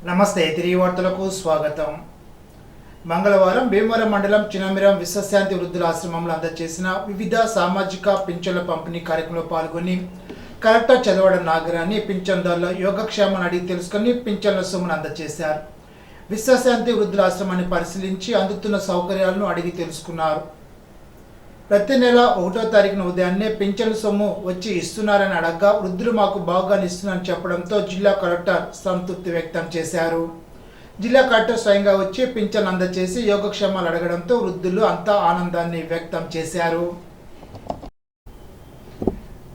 నమస్తే తిరిగి వార్తలకు స్వాగతం. మంగళవారం భీమవరం మండలం చినమిరం విశ్వశాంతి వృద్ధుల ఆశ్రమంలో అందజేసిన వివిధ సామాజిక పింఛన్ల పంపిణీ కార్యక్రమంలో పాల్గొని కలెక్టర్ చదవడం నాగరాన్ని పింఛన్దారుల యోగక్షేమాన్ని అడిగి తెలుసుకుని పింఛన్ల సొమ్మును అందజేశారు. విశ్వశాంతి వృద్ధుల ఆశ్రమాన్ని పరిశీలించి అందుతున్న సౌకర్యాలను అడిగి తెలుసుకున్నారు. ప్రతి నెల 1వ తారీఖున ఉదయాన్నే పింఛన్ల సొమ్ము వచ్చి ఇస్తున్నారని అడగ్గా వృద్ధులు మాకు బాగా ఇస్తున్నారని చెప్పడంతో జిల్లా కలెక్టర్ సంతృప్తి వ్యక్తం చేశారు. జిల్లా కలెక్టర్ స్వయంగా వచ్చి పింఛన్ అందజేసి యోగక్షేమాలు అడగడంతో వృద్ధులు అంతా ఆనందాన్ని వ్యక్తం చేశారు.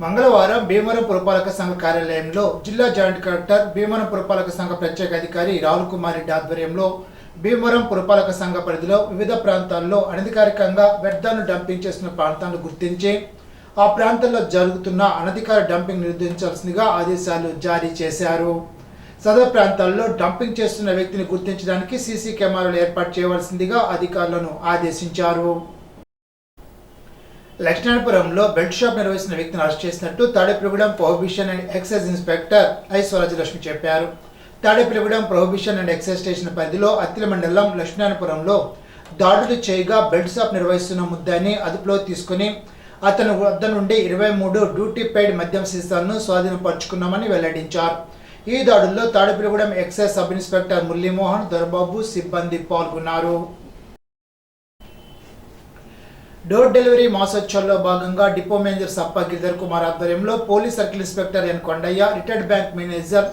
మంగళవారం భీమవరం పురపాలక సంఘ కార్యాలయంలో జిల్లా జాయింట్ కలెక్టర్, భీమవరం పురపాలక సంఘ ప్రత్యేక అధికారి రాహుల్ కుమార్ రెడ్డి ఆధ్వర్యంలో భీమవరం పురపాలక సంఘ పరిధిలో వివిధ ప్రాంతాల్లో అనధికారికంగా వ్యర్థాలను డంపింగ్ చేస్తున్న ప్రాంతాలను గుర్తించి ఆ ప్రాంతాల్లో జరుగుతున్న అనధికార డంపింగ్ నిరోధించాల్సిందిగా ఆదేశాలు జారీ చేశారు. సదరు ప్రాంతాల్లో డంపింగ్ చేస్తున్న వ్యక్తిని గుర్తించడానికి సీసీ కెమెరాలు ఏర్పాటు చేయవలసిందిగా అధికారులను ఆదేశించారు. లక్ష్మీపురంలో బెల్ట్ షాప్ నిర్వహిస్తున్న వ్యక్తిని అరెస్ట్ చేసినట్టు Tadepalligudem prohibition and excise inspector I Swarajyalakshmi చెప్పారు. Tadepalligudem prohibition and excise station పరిధిలో అత్తిలి మండలం లక్ష్మీపురంలో దాడులు చేయగా బెల్ట్ షాప్ నిర్వహిస్తున్న ముద్దాయిని అదుపులో తీసుకుని అతని వద్ద నుండి 23 డ్యూటీ పెయిడ్ మద్యం సీసాలను స్వాధీనపరుచుకున్నామని వెల్లడించారు. ఈ దాడుల్లో Tadepalligudem excise sub inspector Muralimohan, Dorababu సిబ్బంది పాల్గొన్నారు. డోర్ డెలివరీ మాసోత్సవంలో భాగంగా డిపో మేనేజర్ సప్ప గిరిధర్ కుమార్ ఆధ్వర్యంలో police circle inspector N Kondaiah, retired bank manager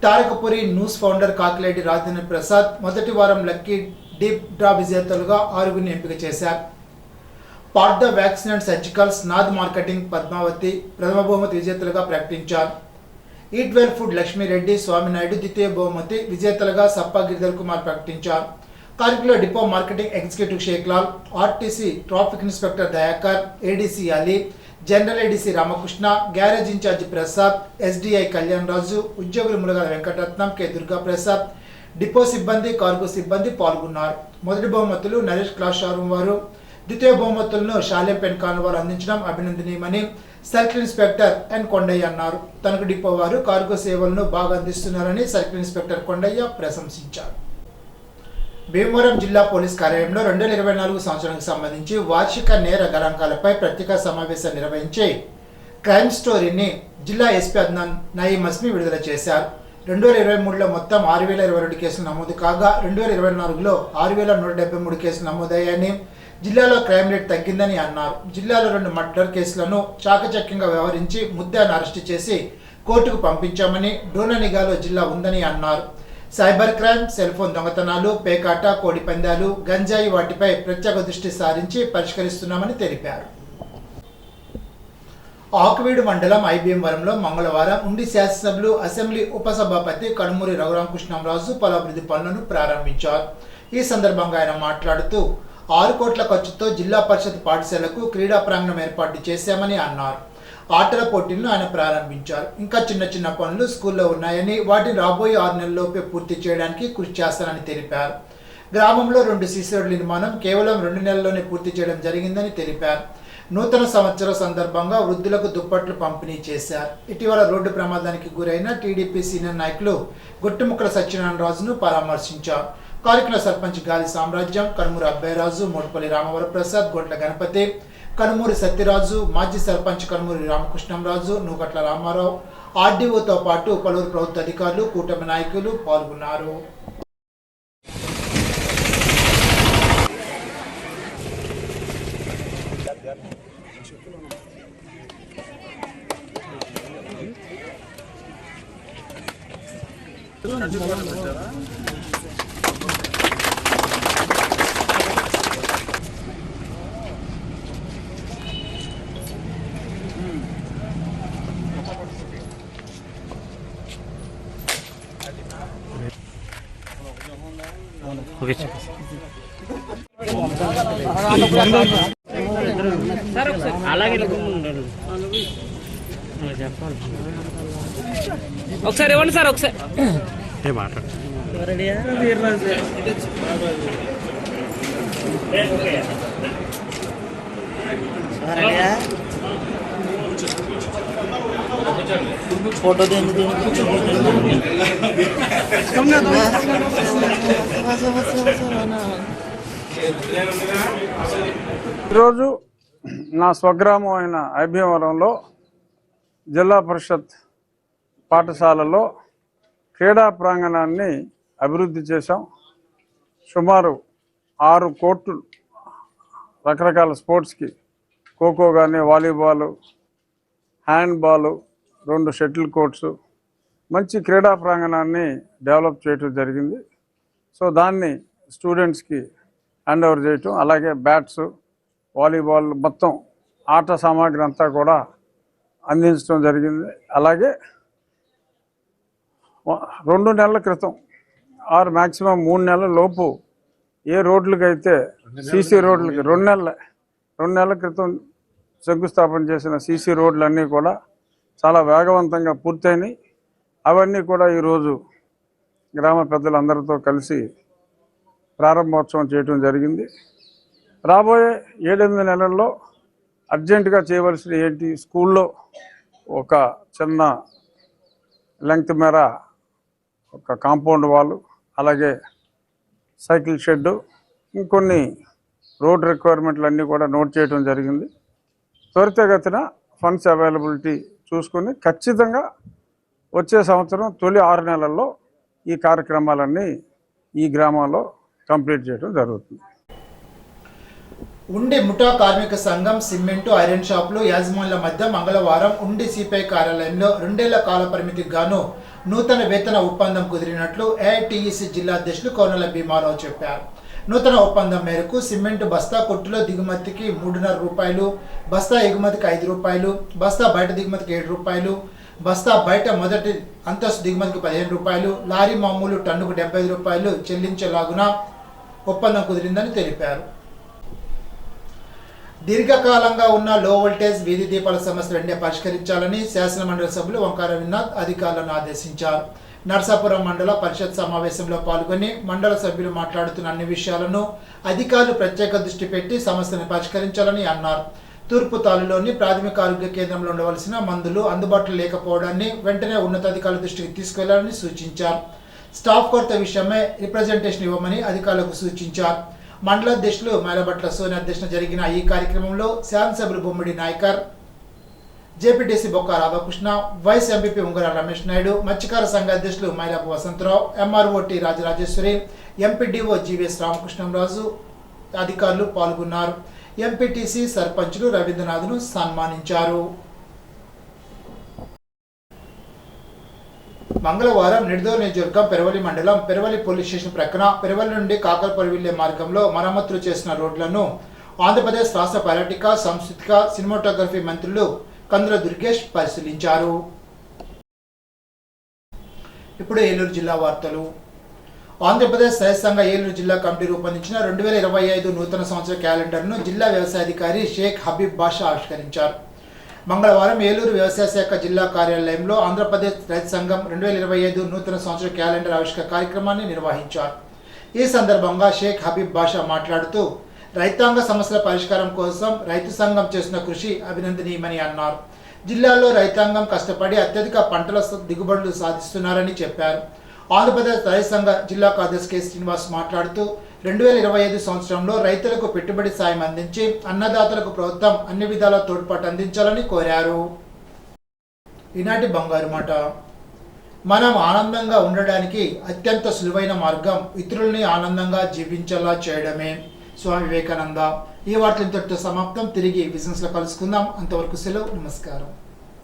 Tarakapuri, news founder Kakileti Rajendra Prasad మొదటి వారం లక్కీ డీప్ డ్రా విజేతలుగా 6గురిని ఎంపిక చేశారు. Part the vaccine and surgicals నాద్ మార్కెటింగ్ పద్మావతి ప్రథమ బహుమతి విజేతలుగా ప్రకటించారు. Eat well food Lakshmireddy, Swaminaidu ద్వితీయ బహుమతి విజేతలుగా సప్ప గిరిధర్ కుమార్ ప్రకటించారు. కార్యక్రమంలో depot marketing executive Sheklal, RTC traffic inspector Dayakar, ADC Ali, general ADC Ramakrishna, garage incharge Prasad, SDI Kalyan Raju, ఉద్యోగులు ములగాల వెంకటరత్నం, కె దుర్గా ప్రసాద్, డిపో సిబ్బంది, కార్గో సిబ్బంది పాల్గొన్నారు. మొదటి బహుమతులు నరేష్ క్లాస్ షోరూం వారు, ద్వితీయ బహుమతులను షాలేం పెన్ కాన్ వారు అందించడం అభినందనీయమని సర్కిల్ ఇన్స్పెక్టర్ ఎన్ కొండయ్య అన్నారు. తనకు డిపో వారు కార్గో సేవలను బాగా అందిస్తున్నారని సర్కిల్ ఇన్స్పెక్టర్ కొండయ్య ప్రశంసించారు. భీమవరం జిల్లా పోలీస్ కార్యాలయంలో 2024 సంవత్సరానికి సంబంధించి వార్షిక నేర గణాంకాలపై ప్రత్యేక సమావేశం నిర్వహించి క్రైమ్ స్టోరీని జిల్లా ఎస్పీ అద్నాన్ నయీం అస్మి విడుదల చేశారు. 2023లో మొత్తం 6022 కేసులు నమోదు కాగా 2024లో 6173 కేసులు నమోదయ్యాయని, జిల్లాలో క్రైమ్ రేట్ తగ్గిందని అన్నారు. జిల్లాలో 2 మర్డర్ కేసులను చాకచక్యంగా వ్యవహరించి ముద్దాయిని అరెస్టు చేసి కోర్టుకు పంపించామని, డ్రోన్ల నిఘాలో జిల్లా ఉందని అన్నారు. సైబర్ క్రైమ్, సెల్ ఫోన్ దొంగతనాలు, పేకాట, కోడి పందాలు, గంజాయి వాటిపై ప్రత్యేక దృష్టి సారించి పరిష్కరిస్తున్నామని తెలిపారు. ఆకువీడు మండలం ఐబీఎంవరంలో మంగళవారం ఉండి శాసనసభ్యులు, అసెంబ్లీ ఉపసభాపతి కనుమూరి రఘురామకృష్ణంరాజు పలు అభివృద్ధి పనులను ప్రారంభించారు. ఈ సందర్భంగా ఆయన మాట్లాడుతూ 6 కోట్ల ఖర్చుతో జిల్లా పరిషత్ పాఠశాలకు క్రీడా ప్రాంగణం ఏర్పాటు చేశామని అన్నారు. ఆటల పోటీలను ఆయన ప్రారంభించారు. ఇంకా చిన్న పనులు స్కూల్లో ఉన్నాయని, వాటిని రాబోయే 6 నెలల్లోపే పూర్తి చేయడానికి కృషి చేస్తానని తెలిపారు. గ్రామంలో 2 సీసీ రోడ్ల నిర్మాణం కేవలం 2 నెలల్లోనే పూర్తి చేయడం జరిగిందని తెలిపారు. నూతన సంవత్సరం సందర్భంగా వృద్ధులకు దుప్పట్లు పంపిణీ చేశారు. ఇటీవల రోడ్డు ప్రమాదానికి గురైన టీడీపీ సీనియర్ నాయకులు గుట్టుముక్కల సత్యనారాయణ రాజును పరామర్శించారు. కార్యక్రమ సర్పంచ్ గాలి సామ్రాజ్యం, కనుమూరి అబ్బాయిరాజు, మోటుపల్లి రామవరప్రసాద్, గొట్ల గణపతి, కనుమూరి సత్యరాజు, మాజీ సర్పంచ్ కనుమూరి రామకృష్ణంరాజు, నూకట్ల రామారావు, ఆర్డీఓతో పాటు పలువురు ప్రభుత్వ అధికారులు, కూటమి నాయకులు పాల్గొన్నారు. అలాగే ఒకసారి ఇవ్వండి సార్, ఒకసారి फोटो देने ఈరోజు నా స్వగ్రామం అయిన ఐభీవరంలో జిల్లా పరిషత్ పాఠశాలలో క్రీడా ప్రాంగణాన్ని అభివృద్ధి చేశాం. సుమారు 6 కోట్లు రకరకాల స్పోర్ట్స్కి, ఖోఖో కానీ, వాలీబాలు, హ్యాండ్బాలు, 2 షటిల్ కోర్ట్స్, మంచి క్రీడా ప్రాంగణాన్ని డెవలప్ చేయటం జరిగింది. సో దాన్ని స్టూడెంట్స్కి హ్యాండ్ ఓవర్ చేయటం, అలాగే బ్యాట్స్, వాలీబాల్ మొత్తం ఆట సామాగ్రి అంతా కూడా అందించడం జరిగింది. అలాగే 2 నెలల క్రితం ఆరు మ్యాక్సిమం 3 నెలల లోపు ఏ రోడ్లకైతే సీసీ రోడ్లకి 2 నెలల క్రితం శంకుస్థాపన చేసిన సీసీ రోడ్లన్నీ కూడా చాలా వేగవంతంగా పూర్తయినాయి. అవన్నీ కూడా ఈరోజు గ్రామ పెద్దలందరితో కలిసి ప్రారంభోత్సవం చేయడం జరిగింది. రాబోయే 7-8 నెలల్లో అర్జెంటుగా చేయవలసిన ఏంటి, స్కూల్లో ఒక చిన్న లెంగ్త్ మేర ఒక కాంపౌండ్ వాల్, అలాగే సైకిల్ షెడ్డు, ఇంకొన్ని రోడ్ రిక్వైర్మెంట్లు అన్నీ కూడా నోట్ చేయడం జరిగింది. త్వరితగతిన ఫండ్స్ అవైలబిలిటీ చూసుకొని ఖచ్చితంగా వచ్చే సంవత్సరం తొలి 6 నెలల్లో ఈ కార్యక్రమాలన్నీ ఈ గ్రామంలో కంప్లీట్ చేయడం జరుగుతుంది. ఉండి ముఠా కార్మిక సంఘం సిమెంటు, ఐరన్ షాపులు యాజమాన్యుల మధ్య మంగళవారం ఉండి సిపిఐ కార్యాలయంలో 2 ఏళ్ల కాల పరిమితికి గాను నూతన వేతన ఒప్పందం కుదిరినట్లు ఏఐటియుసి జిల్లా అధ్యక్షులు కోనల భీమారావు చెప్పారు. నూతన ఒప్పందం మేరకు సిమెంటు బస్తా కొట్టులో దిగుమతికి 3.5 రూపాయలు, బస్తా ఎగుమతికి 5 రూపాయలు, బస్తా బయట దిగుమతికి 7 రూపాయలు, బస్తా బయట మొదటి అంతస్తు దిగుమతికి 15 రూపాయలు, లారీ మామూలు టన్నుకు 75 రూపాయలు చెల్లించేలాగున ఒప్పందం కుదిరిందని తెలిపారు. దీర్ఘకాలంగా ఉన్న లో వోల్టేజ్ వీధి దీపాల సమస్యలు వెంటనే పరిష్కరించాలని శాసనమండలి సభ్యులు వంకార వినోద్ అధికారులను ఆదేశించారు. నర్సాపురం మండల పరిషత్ సమావేశంలో పాల్గొని మండల సభ్యులు మాట్లాడుతున్న అన్ని విషయాలను అధికారులు ప్రత్యేక దృష్టి పెట్టి సమస్యను పరిష్కరించాలని అన్నారు. తూర్పు తాలులోని ప్రాథమిక ఆరోగ్య కేంద్రంలో ఉండవలసిన మందులు అందుబాటులో లేకపోవడాన్ని వెంటనే ఉన్నతాధికారుల దృష్టికి తీసుకెళ్లాలని సూచించారు. స్టాఫ్ కొరత విషయమై రిప్రజెంటేషన్ ఇవ్వమని అధికారులకు సూచించారు. మండల అధ్యక్షులు మైలబట్ల సోని అధ్యక్షత జరిగిన ఈ కార్యక్రమంలో శాసనసభ్యులు బొమ్మిడి నాయకర్, జేపీటీసీ బొక్క రాధాకృష్ణ, వైస్ ఎంపీపీ ఉంగర రమేష్ నాయుడు, మత్స్యకార సంఘ అధ్యక్షులు మైలాపు వసంతరావు, ఎంఆర్ఓటి రాజరాజేశ్వరి, ఎంపీడీఓ జీవీఎస్ రామకృష్ణంరాజు అధికారులు పాల్గొన్నారు. ఎంపీటీసీ సర్పంచులు రవీంద్రనాథ్ను సన్మానించారు. మంగళవారం నిడదోలు నియోజకవర్గం పెరవలి మండలం పెరవలి పోలీస్ స్టేషన్ ప్రక్కన పెరవలి నుండి కాకరపల్లి వెళ్లే మార్గంలో మరమ్మతులు చేసిన రోడ్లను ఆంధ్రప్రదేశ్ రాష్ట్ర పర్యాటక, సాంస్కృతిక, సినిమాటోగ్రఫీ మంత్రులు కందుల దుర్గేష్ పరిశీలించారు. ఇప్పుడు ఏలూరు జిల్లా వార్తలు. ఆంధ్రప్రదేశ్ రైతు సంఘ ఏలూరు జిల్లా కమిటీ రూపొందించిన 2025 నూతన సంవత్సర క్యాలెండర్ను జిల్లా వ్యవసాయాధికారి షేక్ హబీబ్ బాషా ఆవిష్కరించారు. మంగళవారం ఏలూరు వ్యవసాయ శాఖ జిల్లా కార్యాలయంలో ఆంధ్రప్రదేశ్ రైతు సంఘం 2025 నూతన సంవత్సర క్యాలెండర్ ఆవిష్కరణ కార్యక్రమాన్ని నిర్వహించారు. ఈ సందర్భంగా షేక్ హబీబ్ బాషా మాట్లాడుతూ రైతాంగ సమస్యల పరిష్కారం కోసం రైతు సంఘం చేసిన కృషి అభినందనీయమని అన్నారు. జిల్లాలో రైతాంగం కష్టపడి అత్యధిక పంటల దిగుబడులు సాధిస్తున్నారని చెప్పారు. ఆంధ్రప్రదేశ్ రైతు సంఘ జిల్లా కార్యదర్శి కె శ్రీనివాస్ మాట్లాడుతూ 2025 సంవత్సరంలో రైతులకు పెట్టుబడి సాయం అందించి అన్నదాతలకు ప్రభుత్వం అన్ని విధాల తోడ్పాటు అందించాలని కోరారు. ఈనాటి బంగారు మాట. మనం ఆనందంగా ఉండడానికి అత్యంత సులువైన మార్గం ఇతరుల్ని ఆనందంగా జీవించేలా చేయడమే. స్వామి వివేకానంద. ఈ వార్తలు ఇంతటితో సమాప్తం. తిరిగి బిజినెస్లో కలుసుకుందాం. అంతవరకు సెలవు. నమస్కారం.